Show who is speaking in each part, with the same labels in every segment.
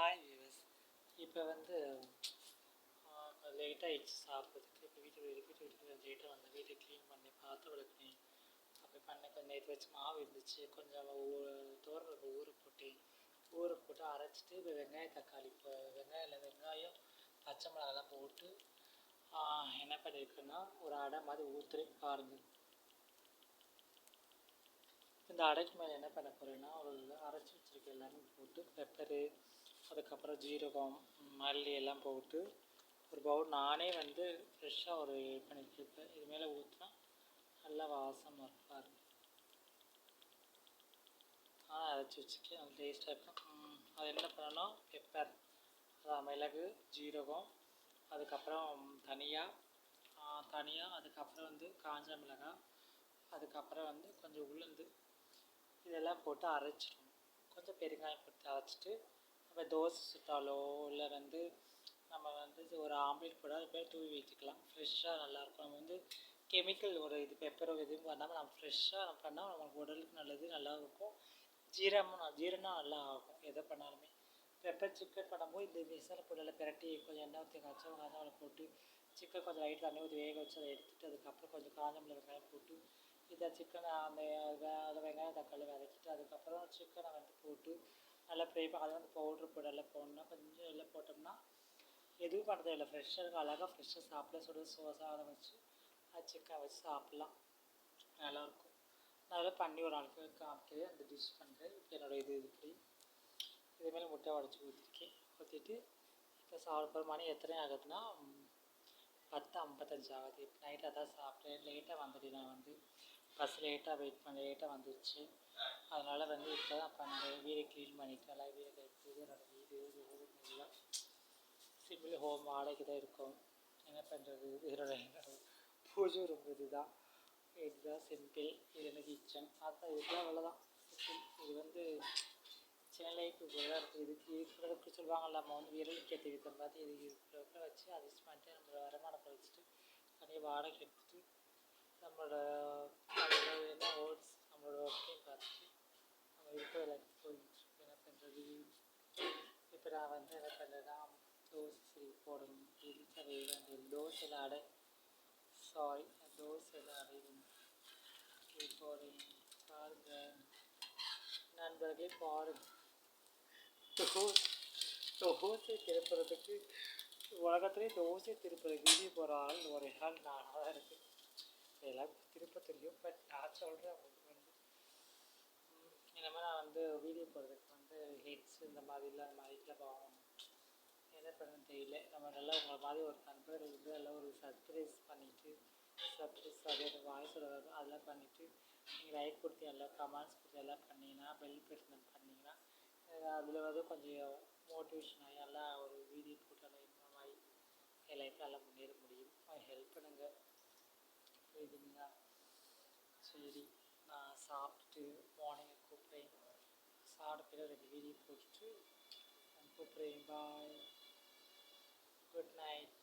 Speaker 1: Hi viewers. இப்போ வந்து late ஆகிடுச்சு சாப்பிட்றதுக்கு. இப்போ வீட்டு லேட்டாக வந்து வீட்டை க்ளீன் பண்ணி பாத்திரம் விளக்குனேன். அப்படி பண்ண கொஞ்சம் நேற்று வச்சு மாவு இருந்துச்சு, கொஞ்சம் தோரம்பருப்பு ஊற போட்டு அரைச்சிட்டு இப்போ வெங்காயம் தக்காளி இப்போ வெங்காயம் பச்சை மிளகாலாம் போட்டு என்ன பண்ணியிருக்கேன்னா ஒரு அடை மாதிரி ஊற்றுறேன் பாருங்கள். இந்த அடைக்கு மேலே என்ன பண்ண போகிறேன்னா ஒரு அரைச்சி வச்சுருக்க எல்லாமே போட்டு பெப்பரு, அதுக்கப்புறம் ஜீரகம், மல்லி எல்லாம் போட்டு ஒரு பவுல் நானே வந்து ஃப்ரெஷ்ஷாக ஒரு பண்ணிட்டுருப்பேன். இது மேலே ஊற்றினா நல்லா வாசமாக இருப்பார். அரைச்சி வச்சுக்கேன், அது டேஸ்ட்டாக இருக்கும். அது என்ன பண்ணணும், பெப்பர், மிளகு, ஜீரகம், அதுக்கப்புறம் தனியா, அதுக்கப்புறம் வந்து காஞ்ச மிளகாய், அதுக்கப்புறம் வந்து கொஞ்சம் உளுந்து, இதெல்லாம் போட்டு அரைச்சிடணும். கொஞ்சம் பெருங்காயம் போட்டு அரைச்சிட்டு நம்ம தோசை சுட்டாலோ இல்லை வந்து நம்ம வந்து ஒரு ஆம்லேட் போட அது பேர் தூவி வச்சுக்கலாம். ஃப்ரெஷ்ஷாக நல்லாயிருக்கும். நம்ம வந்து கெமிக்கல் ஒரு இது பெப்பரோ எதுவும் பண்ணாமல் நம்ம ஃப்ரெஷ்ஷாக நம்ம பண்ணால் நமக்கு உடலுக்கு நல்லது, நல்லா இருக்கும். ஜீரணம் நல்லா ஆகும் எதை பண்ணாலுமே. பெப்பர் சிக்கன் பண்ணும்போது இந்த மிசாலை போட்டு நல்லா பிரட்டி கொஞ்சம் எண்ணெய் ஊற்றி காய்ச்சல் போட்டு சிக்கன் கொஞ்சம் லைட் தண்ணி ஊற்றி வேக வச்சு அதை எடுத்துகிட்டு அதுக்கப்புறம் கொஞ்சம் காஞ்ச மிளகாய் வெங்காயம் போட்டு இதை சிக்கனை அதை வெங்காயம் தக்காளி வதக்கிட்டு அதுக்கப்புறம் சிக்கனை வந்து போட்டு நல்லா ஃப்ரை அதை வந்து பவுட்ரு போட்டு நல்லா போடணும். கொஞ்சம் எல்லாம் போட்டோம்னா எதுவும் பண்ணுறது இல்லை, ஃப்ரெஷ்ஷாக இருக்கும். அழகாக ஃப்ரெஷ்ஷாக சாப்பிட சாதம் வச்சு அது சிக்கன் வச்சு சாப்பிட்லாம், நல்லாயிருக்கும். நான் அதெல்லாம் பண்ணி ஒரு நாளைக்கு காமிக்கிறேன், அந்த டிஷ் பண்ணுறேன். இப்போ என்னோடய இப்படி இதேமாதிரி முட்டை உடச்சி ஊற்றிட்டு இப்போ சாப்பிட்ற மணி எத்தனை ஆகுதுன்னா 10:55 ஆகுது. இப்போ நைட்டாக தான் சாப்பிட்டேன். லேட்டாக வந்துட்டு நான் வந்து பஸ் லேட்டாக வந்துடுச்சு. அதனால் வந்து இப்போ தான் பண்ணுறேன். வீடை க்ளீன் பண்ணிவிட்டு எல்லாம் வீடை கழித்து என்னோடய வீடு எல்லாம் சிம்பிள் ஹோம் வாடகைக்கு தான் இருக்கும். என்ன பண்ணுறது, என்னோட பூஜை ரூம் இதுதான் சிம்பிள். இது எனக்கு கிச்சன், அதுதான் இதுதான் அவ்வளோதான் சிம்பிள். இது வந்து சின்ன லைஃப் இப்படி தான் இருக்குது. இதுக்கு இருக்கிறதுக்கு சொல்லுவாங்கள்ல, நம்ம வந்து விரலுக்கு ஏற்ற விதம் பார்த்து இது இருக்கிற வச்சு அட்ஜஸ்ட் பண்ணிட்டு நம்மளோட வருமானத்தை வச்சுட்டு தனியாக வாடகை எடுத்துகிட்டு நம்மளோட என்ன ஓட்ஸ் நம்மளோட ஒர்க்கையும் பார்த்துட்டு நம்ம இருக்கிற லைஃப் போயிட்டு என்ன பண்ணுறது. இப்போ நான் வந்து என்ன பண்ணுறேன்னா தோசை போடணும். வீட்டில் வேண்டிய தோசையில் அடையணும் போகிறேன் பாருங்கள் நண்பர்களே, பாருங்கள். தோசை திருப்புறதுக்கு உலகத்துலேயே தோசை திருப்புறதுக்கு வீடியோ போகிற ஒரு ஆள் நானாக தான் இருக்குது. எல்லாம் திருப்ப தெரியும், பட் நான் சொல்கிறேன் அவங்களுக்கு வந்து இனிமேல் நான் வந்து வீடியோ போடுறதுக்கு வந்து ஹெட்ஸ் இந்த மாதிரிலாம் மைக்கில் போகணும். என்ன பண்ணணும்னு தெரியல. நம்ம நல்லா உங்களை மாதிரி ஒரு நண்பர் வந்து எல்லாம் ஒரு சர்ப்ரைஸ் அதே வாய்ஸோட அதெல்லாம் பண்ணிவிட்டு நீங்கள் லைக் கொடுத்து எல்லாம் கமெண்ட்ஸ் கொடுத்து எல்லாம் பண்ணிங்கன்னா பெல் பட்டன் பண்ணிங்கன்னா அதில் வந்து கொஞ்சம் மோட்டிவேஷன் ஆகி எல்லாம் ஒரு வீடியோ போட்டு எல்லாம் இன்ஃபார்ம் ஆகி என் லைஃப்பில் எல்லாம் முன்னேற முடியும். ஹெல்ப் பண்ணுங்கள், புரியுதுங்களா? சரி, நான் சாப்பிட்டு மார்னிங்கை கூப்பிட்றேன். சாப்பிட்டு 2 வீடியோ போட்டுட்டு நான் கூப்பிட்றேன். பாய், குட் நைட்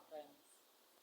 Speaker 1: ஃப்ரெண்ட்ஸ்.